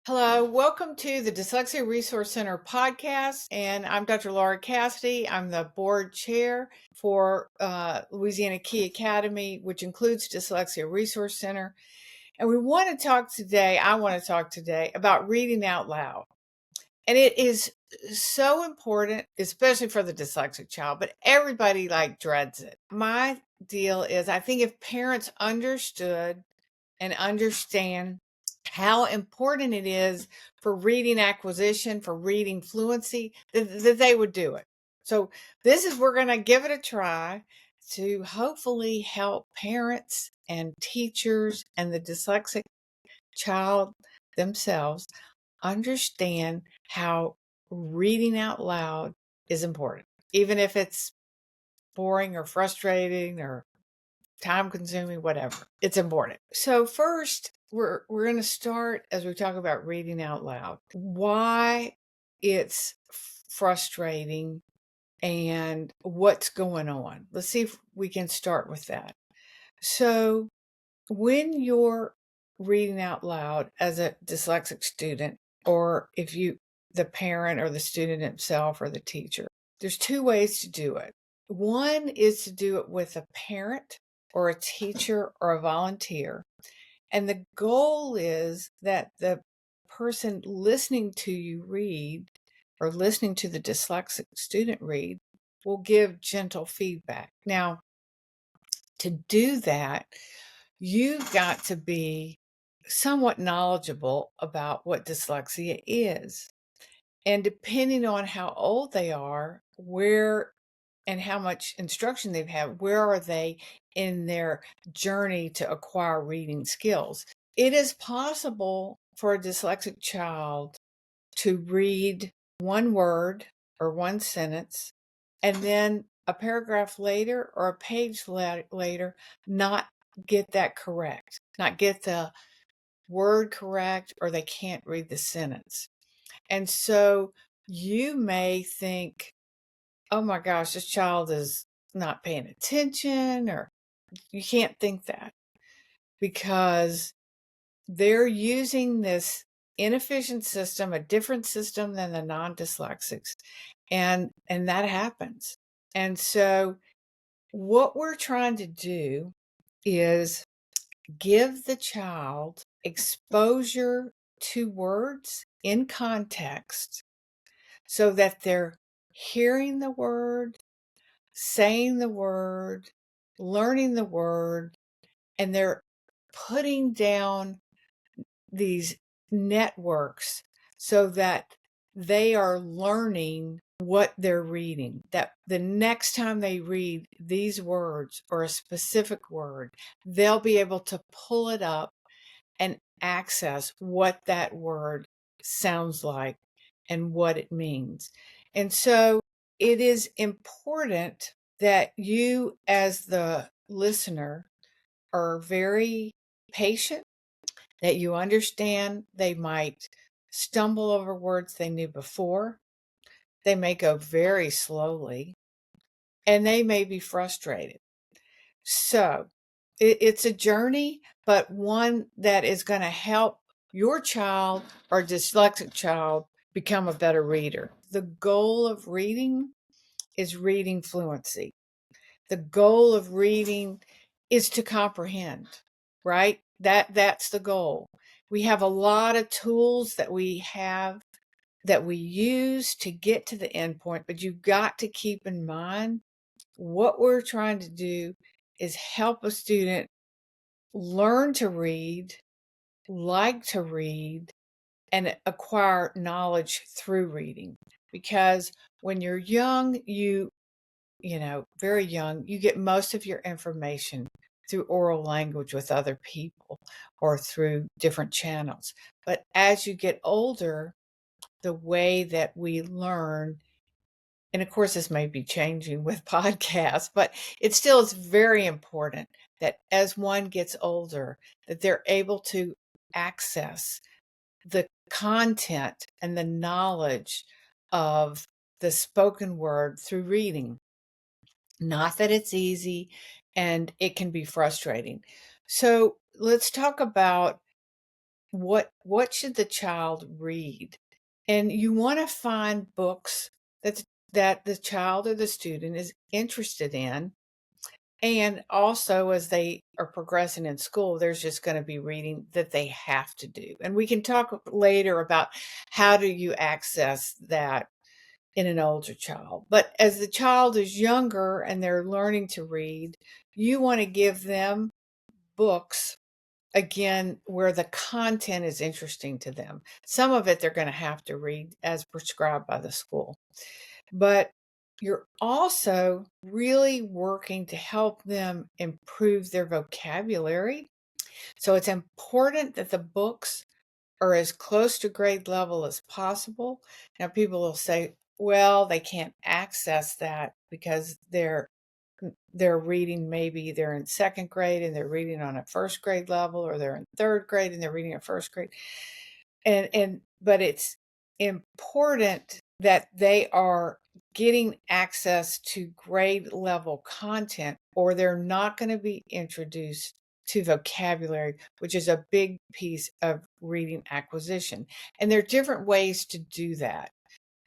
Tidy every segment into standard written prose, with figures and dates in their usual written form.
Hello, welcome to the Dyslexia Resource Center podcast, and I'm Dr. Laura Cassidy. I'm the board chair for Louisiana Key Academy, which includes Dyslexia Resource Center. And I want to talk today about reading out loud. And it is so important, especially for the dyslexic child, but everybody dreads it. My deal is I think if parents understood and understand how important it is for reading acquisition, for reading fluency, that they would do it. So we're going to give it a try to hopefully help parents and teachers and the dyslexic child themselves understand how reading out loud is important, even if it's boring or frustrating or time consuming, whatever. It's important. So first, we're going to start as we talk about reading out loud, why it's frustrating and what's going on. Let's see if we can start with that. So when you're reading out loud as a dyslexic student, or if the parent or the student himself or the teacher, there's two ways to do it. One is to do it with a parent or a teacher or a volunteer. And the goal is that the person listening to you read or listening to the dyslexic student read will give gentle feedback. Now, to do that, you've got to be somewhat knowledgeable about what dyslexia is. And depending on how old they are, where and how much instruction they've had, where are they in their journey to acquire reading skills? It is possible for a dyslexic child to read one word or one sentence and then a paragraph later or a page later not get that correct, not get the word correct, or they can't read the sentence. And so you may think, oh my gosh, this child is not paying attention, or you can't think that because they're using this inefficient system, a different system than the non-dyslexics. And that happens. And so what we're trying to do is give the child exposure to words in context so that they're hearing the word, saying the word, learning the word, and they're putting down these networks so that they are learning what they're reading, that the next time they read these words or a specific word, they'll be able to pull it up and access what that word sounds like and what it means. And so it is important that you, as the listener, are very patient, that you understand they might stumble over words they knew before. They may go very slowly and they may be frustrated. So it's a journey, but one that is going to help your child or dyslexic child become a better reader. The goal of reading is reading fluency. The goal of reading is to comprehend, right? That's the goal. We have a lot of tools that we use to get to the end point, but you've got to keep in mind what we're trying to do is help a student learn to read, like to read, and acquire knowledge through reading. Because when you're young, very young, you get most of your information through oral language with other people or through different channels. But as you get older, the way that we learn, and of course this may be changing with podcasts, but it still is very important that as one gets older, that they're able to access the content and the knowledge of the spoken word through reading. Not that it's easy, and it can be frustrating. So let's talk about what should the child read? And you want to find books that the child or the student is interested in. And also, as they are progressing in school, there's just going to be reading that they have to do. And we can talk later about how do you access that in an older child. But as the child is younger and they're learning to read, you want to give them books, again, where the content is interesting to them. Some of it they're going to have to read as prescribed by the school. But you're also really working to help them improve their vocabulary. So it's important that the books are as close to grade level as possible. Now, people will say, well, they can't access that because they're reading, maybe they're in second grade and they're reading on a first grade level, or they're in third grade and they're reading at first grade. But it's important that they are getting access to grade level content, or they're not going to be introduced to vocabulary, which is a big piece of reading acquisition. And there are different ways to do that.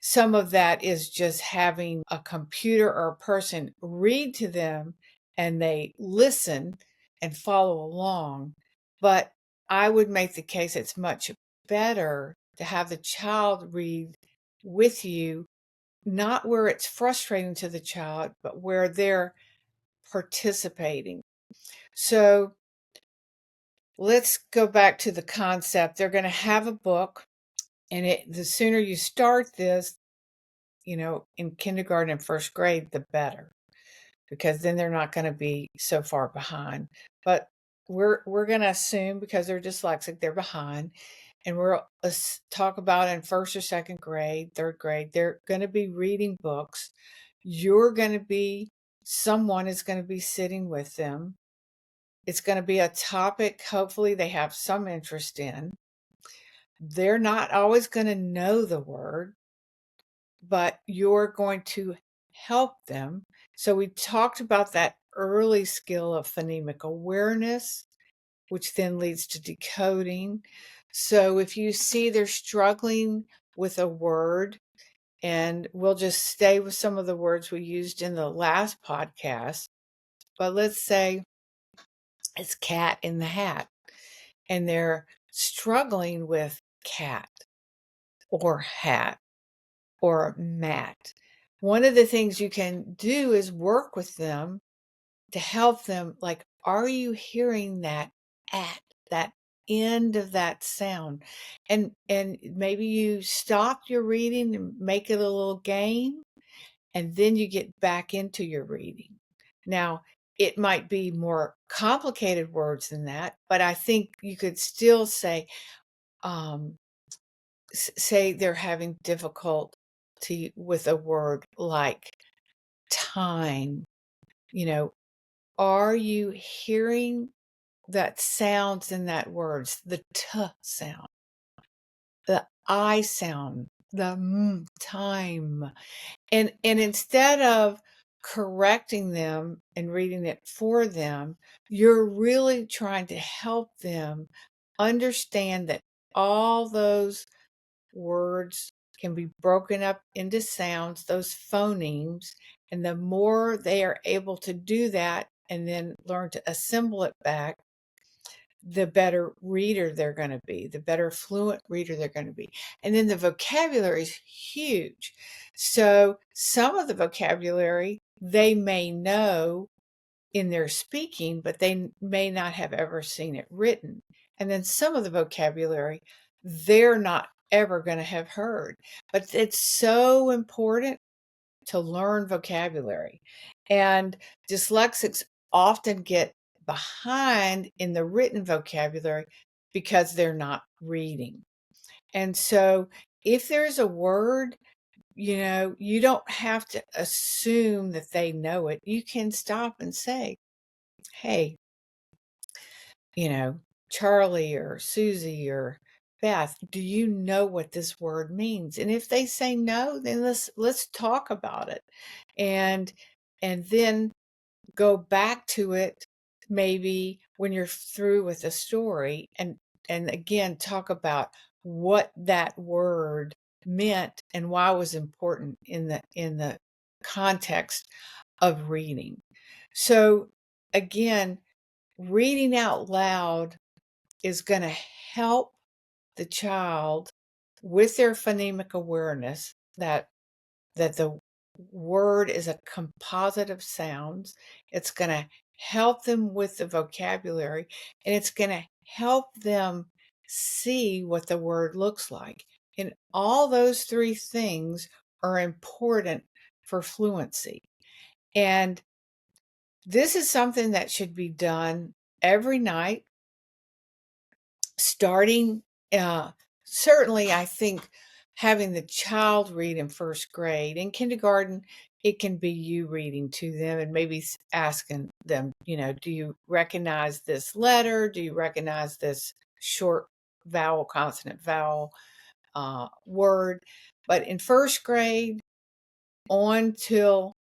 Some of that is just having a computer or a person read to them and they listen and follow along. But I would make the case it's much better to have the child read with you, not where it's frustrating to the child, but where they're participating. So let's go back to the concept. They're going to have a book, and the sooner you start this, in kindergarten and first grade, the better, because then they're not going to be so far behind. But we're going to assume, because they're dyslexic, they're behind, and let's talk about in first or second grade, third grade, they're going to be reading books. Someone is going to be sitting with them. It's going to be a topic, hopefully, they have some interest in. They're not always going to know the word, but you're going to help them. So we talked about that early skill of phonemic awareness, which then leads to decoding. So if you see they're struggling with a word, and we'll just stay with some of the words we used in the last podcast, but let's say it's cat in the hat, and they're struggling with cat or hat or mat. One of the things you can do is work with them to help them, like, are you hearing that at that end of that sound? And maybe you stop your reading and make it a little game, and then you get back into your reading. Now, it might be more complicated words than that, but I think you could still say, say they're having difficulty with a word like time. Are you hearing that sounds in that words, the t sound, the I sound, the time. And instead of correcting them and reading it for them, you're really trying to help them understand that all those words can be broken up into sounds, those phonemes, and the more they are able to do that and then learn to assemble it back, the better reader they're going to be, the better fluent reader they're going to be. And then the vocabulary is huge. So some of the vocabulary they may know in their speaking, but they may not have ever seen it written. And then some of the vocabulary they're not ever going to have heard. But it's so important to learn vocabulary. And dyslexics often get behind in the written vocabulary because they're not reading. And so if there's a word, you don't have to assume that they know it. You can stop and say, hey, Charlie or Susie or Beth, do you know what this word means? And if they say no, then let's talk about it. And then go back to it maybe when you're through with the story, and and again talk about what that word meant and why it was important in the context of reading. So again, reading out loud is going to help the child with their phonemic awareness that the word is a composite of sounds. It's going to help them with the vocabulary, and it's going to help them see what the word looks like. And all those three things are important for fluency. And this is something that should be done every night, starting, certainly, I think having the child read in first grade. In kindergarten, it can be you reading to them and maybe asking them, do you recognize this letter? Do you recognize this short vowel, consonant, vowel word? But in first grade, on till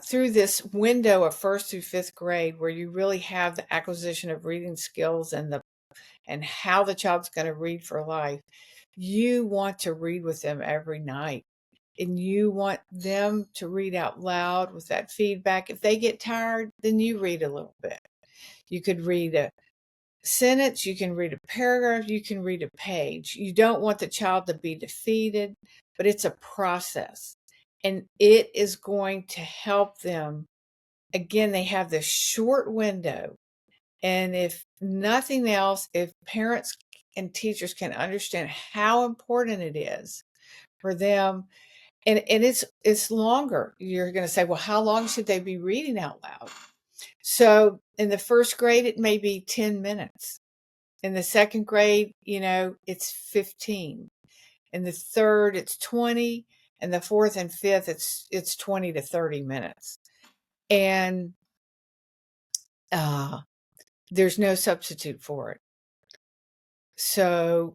through this window of first through fifth grade, where you really have the acquisition of reading skills and how the child's going to read for life, you want to read with them every night. And you want them to read out loud with that feedback. If they get tired, then you read a little bit. You could read a sentence, you can read a paragraph, you can read a page. You don't want the child to be defeated, but it's a process. And it is going to help them. Again, they have this short window. And if nothing else, if parents and teachers can understand how important it is for them, and it's longer. You're going to say, well, how long should they be reading out loud? So in the first grade, it may be 10 minutes. In the second grade, it's 15. In the third, it's 20. And the fourth and fifth, it's 20 to 30 minutes. And there's no substitute for it. So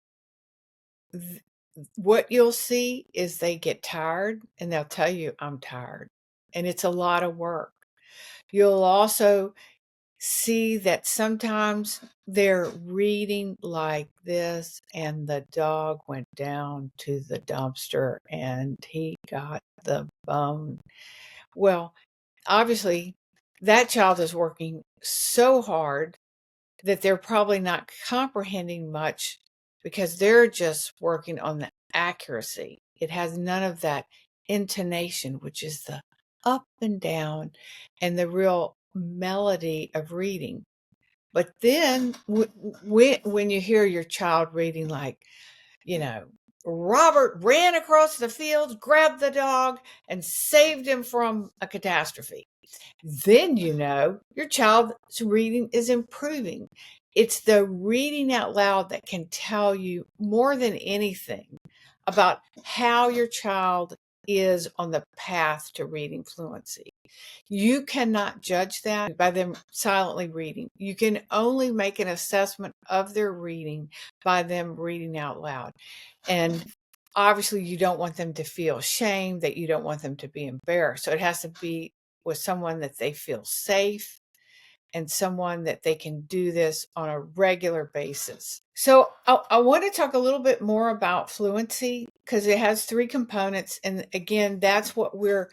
what you'll see is they get tired and they'll tell you, I'm tired. And it's a lot of work. You'll also see that sometimes they're reading like this, and the dog went down to the dumpster and he got the bone. Well, obviously, that child is working so hard that they're probably not comprehending much because they're just working on the accuracy. It has none of that intonation, which is the up and down and the real melody of reading. But then when you hear your child reading like, Robert ran across the field, grabbed the dog, and saved him from a catastrophe, then your child's reading is improving. It's the reading out loud that can tell you more than anything about how your child is on the path to reading fluency. You cannot judge that by them silently reading. You can only make an assessment of their reading by them reading out loud. And obviously, you don't want them to feel shame, that you don't want them to be embarrassed. So it has to be with someone that they feel safe and someone that they can do this on a regular basis. So I want to talk a little bit more about fluency because it has three components. And again, that's what we're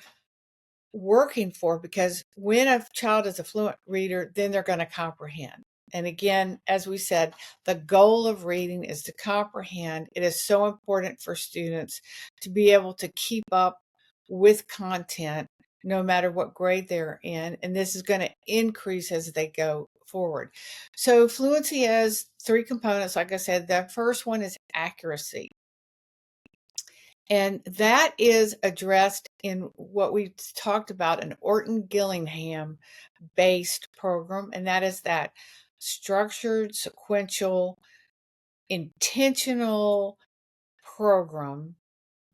working for, because when a child is a fluent reader, then they're going to comprehend. And again, as we said, the goal of reading is to comprehend. It is so important for students to be able to keep up with content no matter what grade they're in. And this is going to increase as they go forward. So fluency has three components. Like I said, the first one is accuracy. And that is addressed in what we talked about, an Orton-Gillingham based program. And that is that structured, sequential, intentional program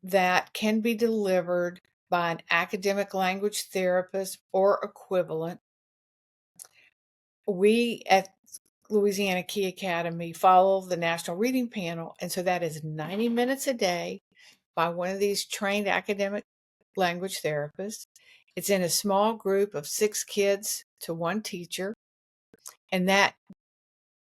that can be delivered by an academic language therapist or equivalent. We at Louisiana Key Academy follow the National Reading Panel. And so that is 90 minutes a day by one of these trained academic language therapists. It's in a small group of 6 kids to one teacher. And that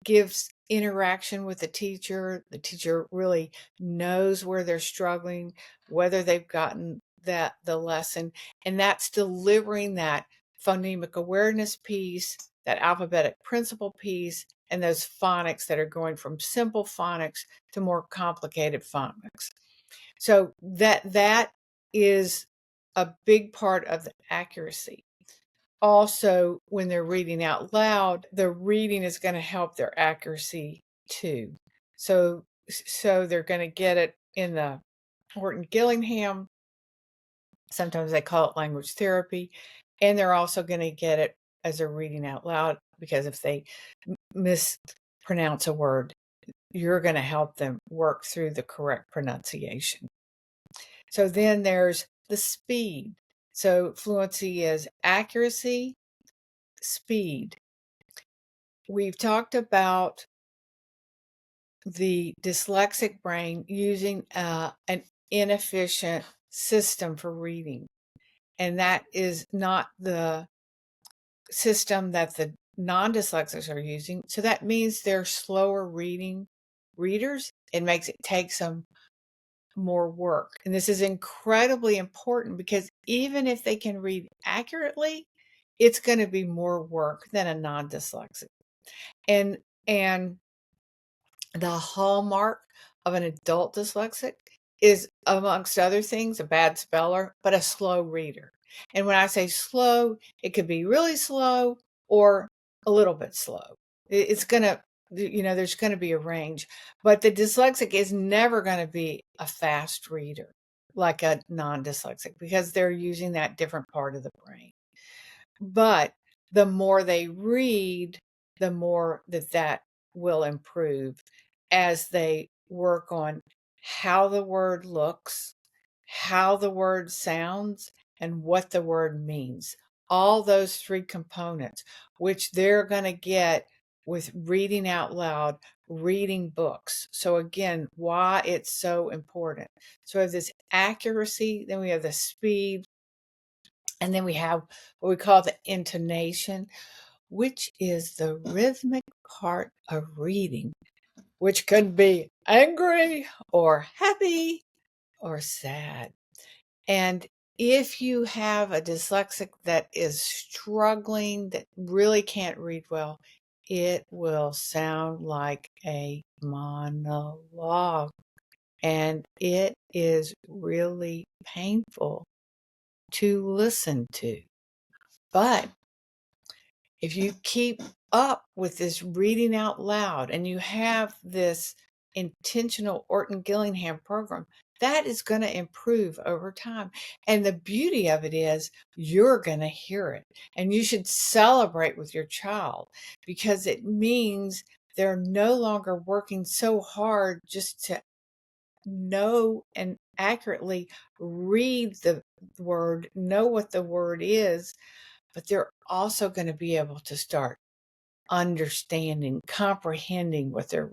gives interaction with the teacher. The teacher really knows where they're struggling, whether they've gotten the lesson, and that's delivering that phonemic awareness piece, that alphabetic principle piece, and those phonics that are going from simple phonics to more complicated phonics. So that is a big part of the accuracy. Also, when they're reading out loud, the reading is going to help their accuracy too. So they're going to get it in the Horton-Gillingham. Sometimes they call it language therapy, and they're also going to get it as they're reading out loud, because if they mispronounce a word, you're going to help them work through the correct pronunciation. So then there's the speed. So fluency is accuracy, speed. We've talked about the dyslexic brain using an inefficient system for reading, and that is not the system that the non-dyslexics are using. So that means they're slower reading readers. It takes them more work. And this is incredibly important, because even if they can read accurately, it's going to be more work than a non-dyslexic. And the hallmark of an adult dyslexic is, amongst other things, a bad speller, but a slow reader. And when I say slow, it could be really slow or a little bit slow. It's going to, there's going to be a range. But the dyslexic is never going to be a fast reader like a non-dyslexic, because they're using that different part of the brain. But the more they read, the more that will improve as they work on how the word looks, how the word sounds, and what the word means. All those three components, which they're going to get with reading out loud, reading books. So again, why it's so important. So we have this accuracy, then we have the speed, and then we have what we call the intonation, which is the rhythmic part of reading, which can be angry or happy or sad. And if you have a dyslexic that is struggling, that really can't read well, it will sound like a monologue. And it is really painful to listen to. But if you keep up with this reading out loud and you have this intentional Orton-Gillingham program, that is going to improve over time. And the beauty of it is you're going to hear it, and you should celebrate with your child, because it means they're no longer working so hard just to know and accurately read the word, know what the word is, but they're also going to be able to start understanding, comprehending what they're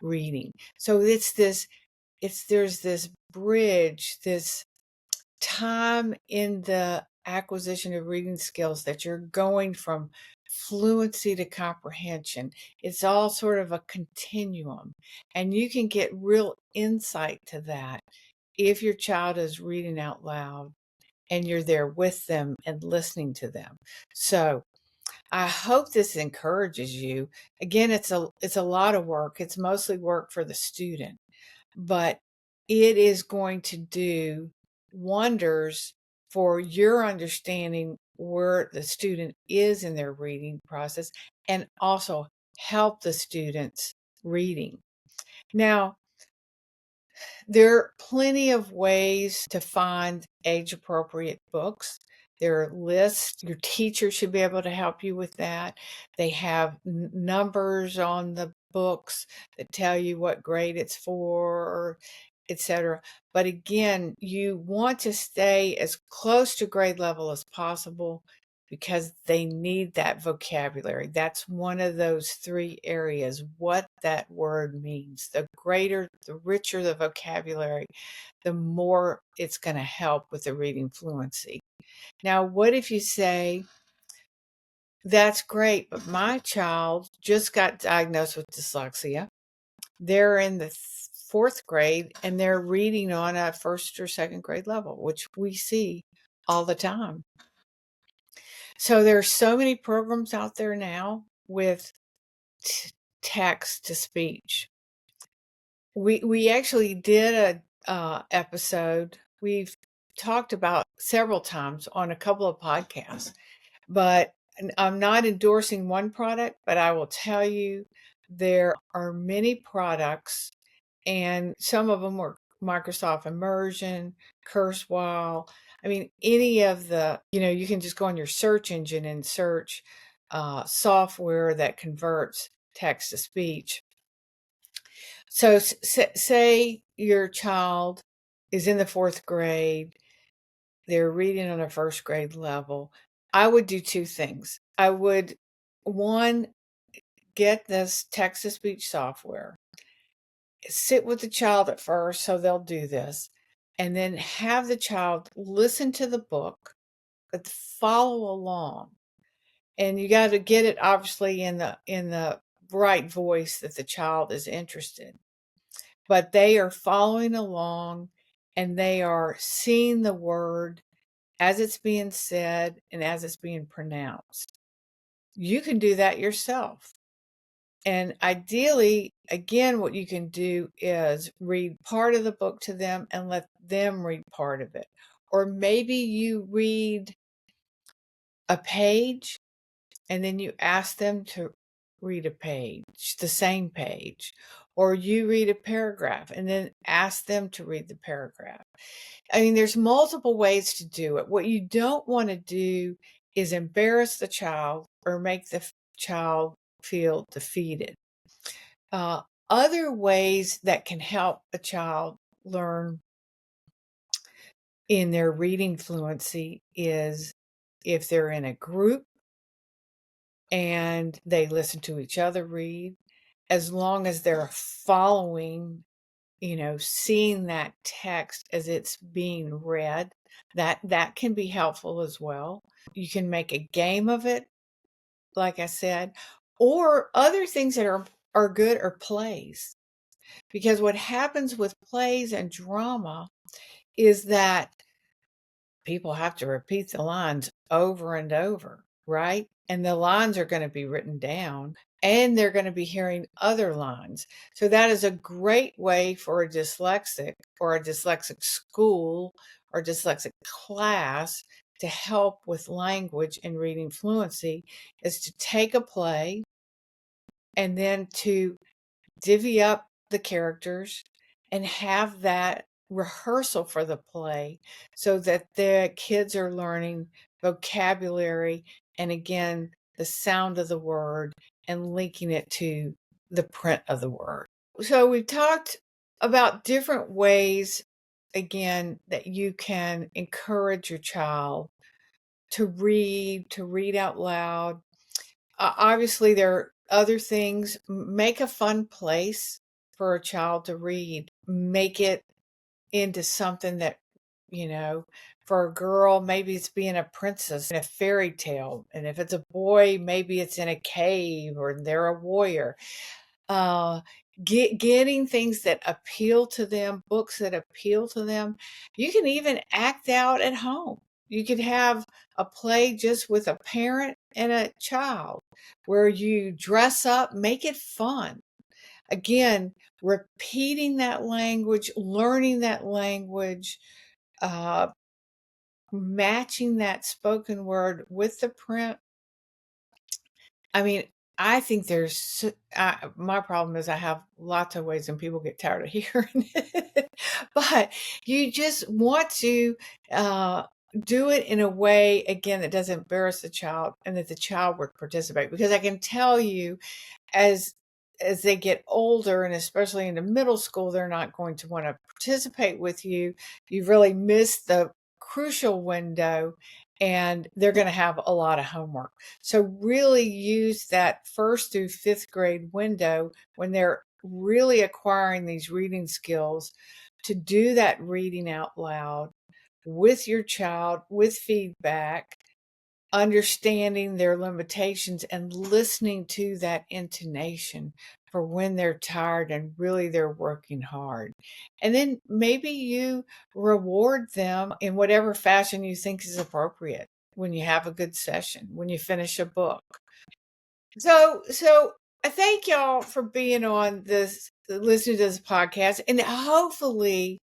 reading. So there's this bridge, this time in the acquisition of reading skills, that you're going from fluency to comprehension. It's all sort of a continuum, and you can get real insight to that if your child is reading out loud and you're there with them and listening to them. So I hope this encourages you. Again, it's a lot of work. It's mostly work for the student, but it is going to do wonders for your understanding where the student is in their reading process, and also help the students reading. Now, there are plenty of ways to find age-appropriate books. There are lists. Your teacher should be able to help you with that. They have numbers on the books that tell you what grade it's for, etc. But again, you want to stay as close to grade level as possible, because they need that vocabulary. That's one of those three areas, what that word means. The richer the vocabulary, the more it's going to help with the reading fluency. Now, what if you say, That's great, but my child just got diagnosed with dyslexia. They're in the fourth grade and they're reading on a first or second grade level, which we see all the time. So there are so many programs out there now with text to speech. We actually did a episode. We've talked about several times on a couple of podcasts, but I'm not endorsing one product, but I will tell you there are many products, and some of them were Microsoft Immersion, Kurzweil. I mean, any of the, you can just go on your search engine and search software that converts text to speech. So say your child is in the fourth grade, they're reading on a first grade level. I would do two things. I would, one, get this text to speech software, sit with the child at first so they'll do this, and then have the child listen to the book, but follow along. And you got to get it obviously in the right voice that the child is interested. But they are following along and they are seeing the word as it's being said and as it's being pronounced. You can do that yourself. And ideally, again, what you can do is read part of the book to them and let them read part of it. Or maybe you read a page and then you ask them to read a page, the same page. Or you read a paragraph and then ask them to read the paragraph. I mean, there's multiple ways to do it. What you don't want to do is embarrass the child or make the child feel defeated. Other ways that can help a child learn in their reading fluency is if they're in a group and they listen to each other read, as long as they're following, seeing that text as it's being read, that can be helpful as well. You can make a game of it, like I said, or other things that are good are plays. Because what happens with plays and drama is that people have to repeat the lines over and over, right? And the lines are going to be written down and they're going to be hearing other lines. So that is a great way for a dyslexic or a dyslexic school or dyslexic class to help with language and reading fluency, is to take a play and then to divvy up the characters and have that rehearsal for the play so that the kids are learning vocabulary and, again, the sound of the word and linking it to the print of the word. So we've talked about different ways, again, that you can encourage your child to read out loud. Obviously, there are other things. Make a fun place for a child to read. Make it into something that, for a girl, maybe it's being a princess in a fairy tale. And if it's a boy, maybe it's in a cave or they're a warrior. Getting things that appeal to them, books that appeal to them. You can even act out at home. You could have a play just with a parent and a child where you dress up, make it fun. Again, repeating that language, learning that language, matching that spoken word with the print. I mean, I think my problem is I have lots of ways and people get tired of hearing it. But you just want to do it in a way, again, that doesn't embarrass the child and that the child would participate. Because I can tell you, as they get older, and especially into middle school, they're not going to want to participate with you. You've really missed the crucial window and they're going to have a lot of homework. So really use that first through fifth grade window when they're really acquiring these reading skills to do that reading out loud with your child, with feedback, understanding their limitations and listening to that intonation for when they're tired and really they're working hard. And then maybe you reward them in whatever fashion you think is appropriate when you have a good session, when you finish a book. So I thank y'all for being on this, listening to this podcast, and hopefully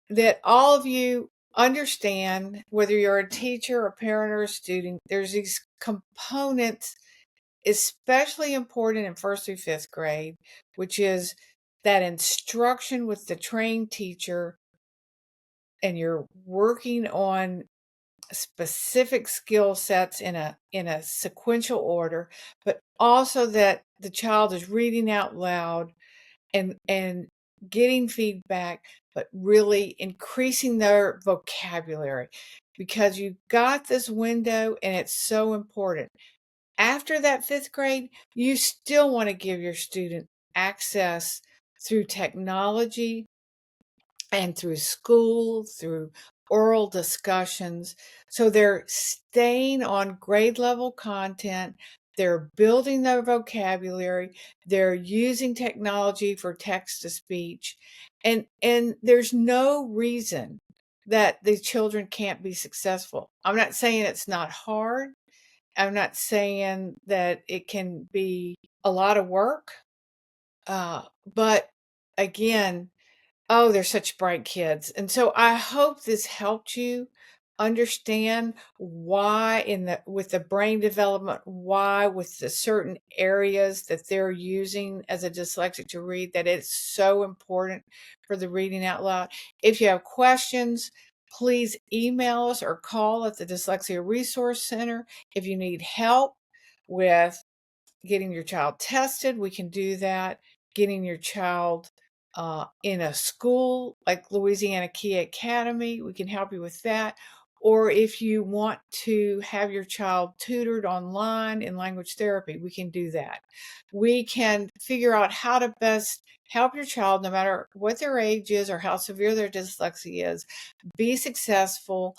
that all of you understand, whether you're a teacher, a parent, or a student, there's these components especially important in first through fifth grade, which is that instruction with the trained teacher, and you're working on specific skill sets in a sequential order, but also that the child is reading out loud and getting feedback, but really increasing their vocabulary, because you've got this window and it's so important. After that fifth grade, you still want to give your student access through technology and through school, through oral discussions. So they're staying on grade level content. They're building their vocabulary. They're using technology for text to speech. And there's no reason that the children can't be successful. I'm not saying it's not hard. I'm not saying that it can be a lot of work. But again, oh, they're such bright kids. And so I hope this helped you understand why with the brain development, why with the certain areas that they're using as a dyslexic to read, that it's so important for the reading out loud. If you have questions, please email us or call at the Dyslexia Resource Center. If you need help with getting your child tested, we can do that. Getting your child in a school like Louisiana Key Academy, we can help you with that. Or if you want to have your child tutored online in language therapy, we can do that. We can figure out how to best help your child, no matter what their age is or how severe their dyslexia is, be successful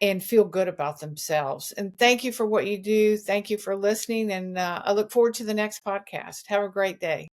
and feel good about themselves. And thank you for what you do. Thank you for listening. And I look forward to the next podcast. Have a great day.